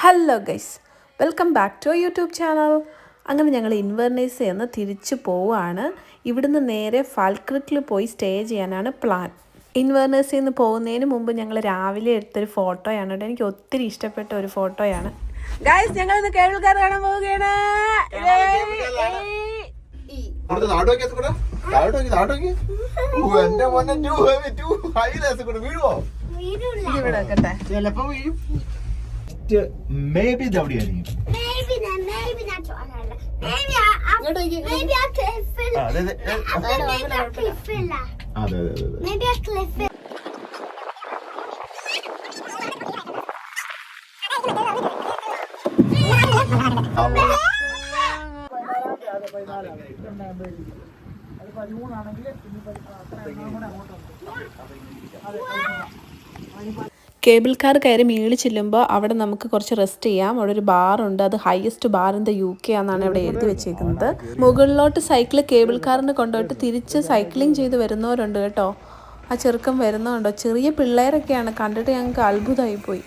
Hello guys, welcome back to YouTube channel. അങ്ങനെ ഞങ്ങൾ ഇൻവെർനേസിൽ നിന്ന് തിരിച്ചു പോവുകയാണ്. ഇവിടുന്ന് നേരെ ഫാൽക്രിക്കിൽ പോയി സ്റ്റേ ചെയ്യാനാണ് പ്ലാൻ. ഇൻവെർനേസിൽ നിന്ന് പോകുന്നതിന് മുമ്പ് ഞങ്ങൾ രാവിലെ എടുത്തൊരു ഫോട്ടോയാണ് കേട്ടോ. എനിക്ക് ഒത്തിരി ഇഷ്ടപ്പെട്ട ഒരു ഫോട്ടോയാണ്. ഗൈസ്, ഞങ്ങൾ ഇന്ന് കേബിൾ കാർ കാണാൻ പോവുകയാണ്. Maybe the audio. Maybe that's what I like. Maybe I cliff it. Maybe I cliff it. Maybe I cliff it. Cable car കയറി മേളിൽ ചെല്ലുമ്പോൾ അവിടെ നമുക്ക് കുറച്ച് റെസ്റ്റ് ചെയ്യാം. അവിടെ ഒരു ബാറുണ്ട്. അത് highest bar in the UK എന്നാണ് അവിടെ എഴുതി വെച്ചേക്കുന്നത്. മുകളിലോട്ട് സൈക്കിൾ കേബിൾ കാറിന് കൊണ്ടുപോയിട്ട് തിരിച്ച് സൈക്ലിംഗ് ചെയ്ത് വരുന്നവരുണ്ട് കേട്ടോ. ആ ചെറുക്കം വരുന്നതുണ്ടോ? ചെറിയ പിള്ളേരൊക്കെയാണ്. കണ്ടിട്ട് ഞങ്ങൾക്ക് അത്ഭുതമായി പോയി.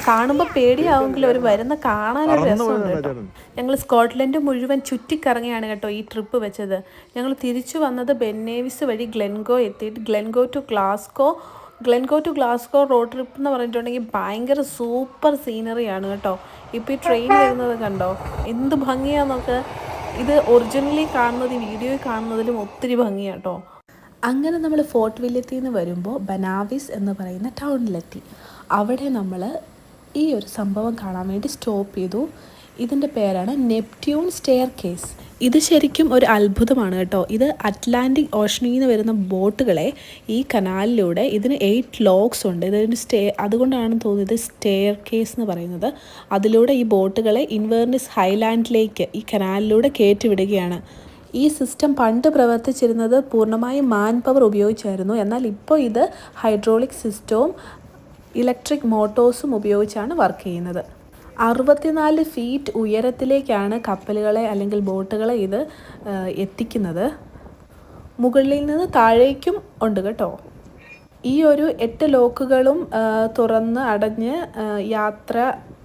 കാണുമ്പോൾ പേടിയാവുമെങ്കിലും അവർ വരുന്ന കാണാനൊരു രസമുണ്ട് കേട്ടോ. ഞങ്ങൾ സ്കോട്ട്ലൻഡ് മുഴുവൻ ചുറ്റിക്കറങ്ങിയാണ് കേട്ടോ ഈ ട്രിപ്പ് വെച്ചത്. ഞങ്ങൾ തിരിച്ചു വന്നത് ബെന്നേവിസ് വഴി ഗ്ലെൻഗോ എത്തിയിട്ട് ഗ്ലെൻഗോ ടു ഗ്ലാസ്കോ റോഡ് ട്രിപ്പ് എന്ന് പറഞ്ഞിട്ടുണ്ടെങ്കിൽ ഭയങ്കര സൂപ്പർ സീനറിയാണ് കേട്ടോ. ഇപ്പോൾ ഈ ട്രെയിൻ വരുന്നത് കണ്ടോ, എന്ത് ഭംഗിയാണെന്നൊക്കെ. ഇത് ഒറിജിനലി കാണുന്നത് വീഡിയോയിൽ കാണുന്നതിലും ഒത്തിരി ഭംഗിയാണ് കേട്ടോ. അങ്ങനെ നമ്മൾ ഫോർട്ട് വില്യത്തിൽ നിന്ന് വരുമ്പോൾ ബനാവിസ് എന്ന് പറയുന്ന ടൗണിലെത്തി. അവിടെ നമ്മൾ ഈ ഒരു സംഭവം കാണാൻ വേണ്ടി സ്റ്റോപ്പ് ചെയ്തു. ഇതിൻ്റെ പേരാണ് നെപ്റ്റ്യൂൺ സ്റ്റെയർ കേസ്. ഇത് ശരിക്കും ഒരു അത്ഭുതമാണ് കേട്ടോ. ഇത് അറ്റ്ലാന്റിക് ഓഷനിൽ നിന്ന് വരുന്ന ബോട്ടുകളെ ഈ കനാലിലൂടെ, ഇതിന് 8 ലോക്സ് ഉണ്ട്. ഇതിന് അതുകൊണ്ടാണ് തോന്നിയത് സ്റ്റെയർ കേസ് എന്ന് പറയുന്നത്. അതിലൂടെ ഈ ബോട്ടുകളെ ഇൻവെർനസ് ഹൈലാൻഡിലേക്ക് ഈ കനാലിലൂടെ കയറ്റിവിടുകയാണ്. ഈ സിസ്റ്റം പണ്ട് പ്രവർത്തിച്ചിരുന്നത് പൂർണ്ണമായും മാൻ പവർ ഉപയോഗിച്ചായിരുന്നു. എന്നാൽ ഇപ്പോൾ ഇത് ഹൈഡ്രോളിക് സിസ്റ്റവും ഇലക്ട്രിക് മോട്ടോഴ്സും ഉപയോഗിച്ചാണ് വർക്ക് ചെയ്യുന്നത്. 64 ഫീറ്റ് ഉയരത്തിലേക്കാണ് കപ്പലുകളെ അല്ലെങ്കിൽ ബോട്ടുകളെ ഇത് എത്തിക്കുന്നത്. മുകളിൽ നിന്ന് താഴേക്കും ഉണ്ട് കേട്ടോ. ഈ ഒരു 8 ലോക്കുകളും തുറന്ന് അടഞ്ഞ് യാത്ര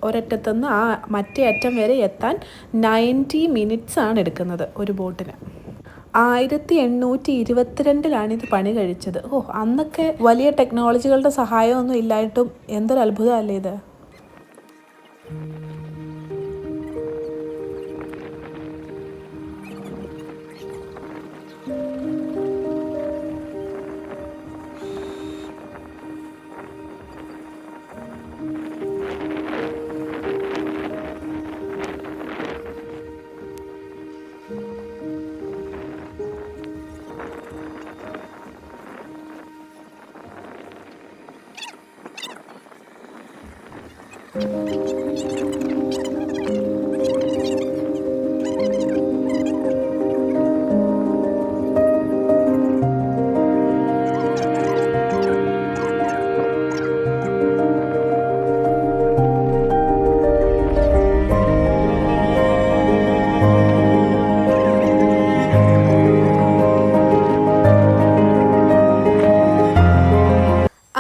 ഒരറ്റത്തുനിന്ന് ആ മറ്റേ അറ്റം വരെ എത്താൻ 90 മിനിറ്റ്സ് ആണ് എടുക്കുന്നത് ഒരു ബോട്ടിന്. 1822 ഇത് പണി കഴിച്ചത്. അന്നൊക്കെ വലിയ ടെക്നോളജികളുടെ സഹായമൊന്നും ഇല്ലായിട്ടും എന്തൊരു അത്ഭുതമല്ലേ ഇത്.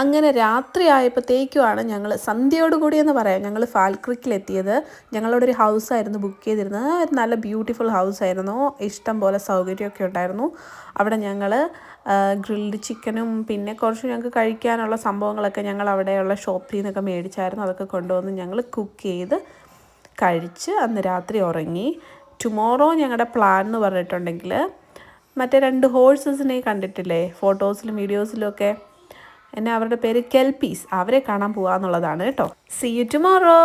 അങ്ങനെ രാത്രി ആയപ്പോഴത്തേക്കുമാണ് ഞങ്ങൾ സന്ധ്യയോടുകൂടി എന്ന് പറയാം ഞങ്ങൾ ഫാൽക്രിക്കിലെത്തിയത്. ഞങ്ങളവിടെ ഒരു ഹൗസായിരുന്നു ബുക്ക് ചെയ്തിരുന്നത്. ഒരു നല്ല ബ്യൂട്ടിഫുൾ ഹൗസായിരുന്നു. ഇഷ്ടം പോലെ സൗകര്യമൊക്കെ ഉണ്ടായിരുന്നു. അവിടെ ഞങ്ങൾ ഗ്രിൽഡ് ചിക്കനും പിന്നെ കുറച്ച് ഞങ്ങൾക്ക് കഴിക്കാനുള്ള സംഭവങ്ങളൊക്കെ ഞങ്ങൾ അവിടെയുള്ള ഷോപ്പിൽ നിന്നൊക്കെ മേടിച്ചായിരുന്നു. അതൊക്കെ കൊണ്ടുവന്ന് ഞങ്ങൾ കുക്ക് ചെയ്ത് കഴിച്ച് അന്ന് രാത്രി ഉറങ്ങി. ടുമോറോ ഞങ്ങളുടെ പ്ലാൻ എന്ന് പറഞ്ഞിട്ടുണ്ടെങ്കിൽ മറ്റേ 2 ഹോഴ്സസിനെ കണ്ടിട്ടില്ലേ ഫോട്ടോസിലും വീഡിയോസിലും ഒക്കെ, അവരുടെ പേര് കെൽപ്പീസ്, അവരെ കാണാൻ പോകാമെന്നുള്ളതാണ് കേട്ടോ. See you tomorrow.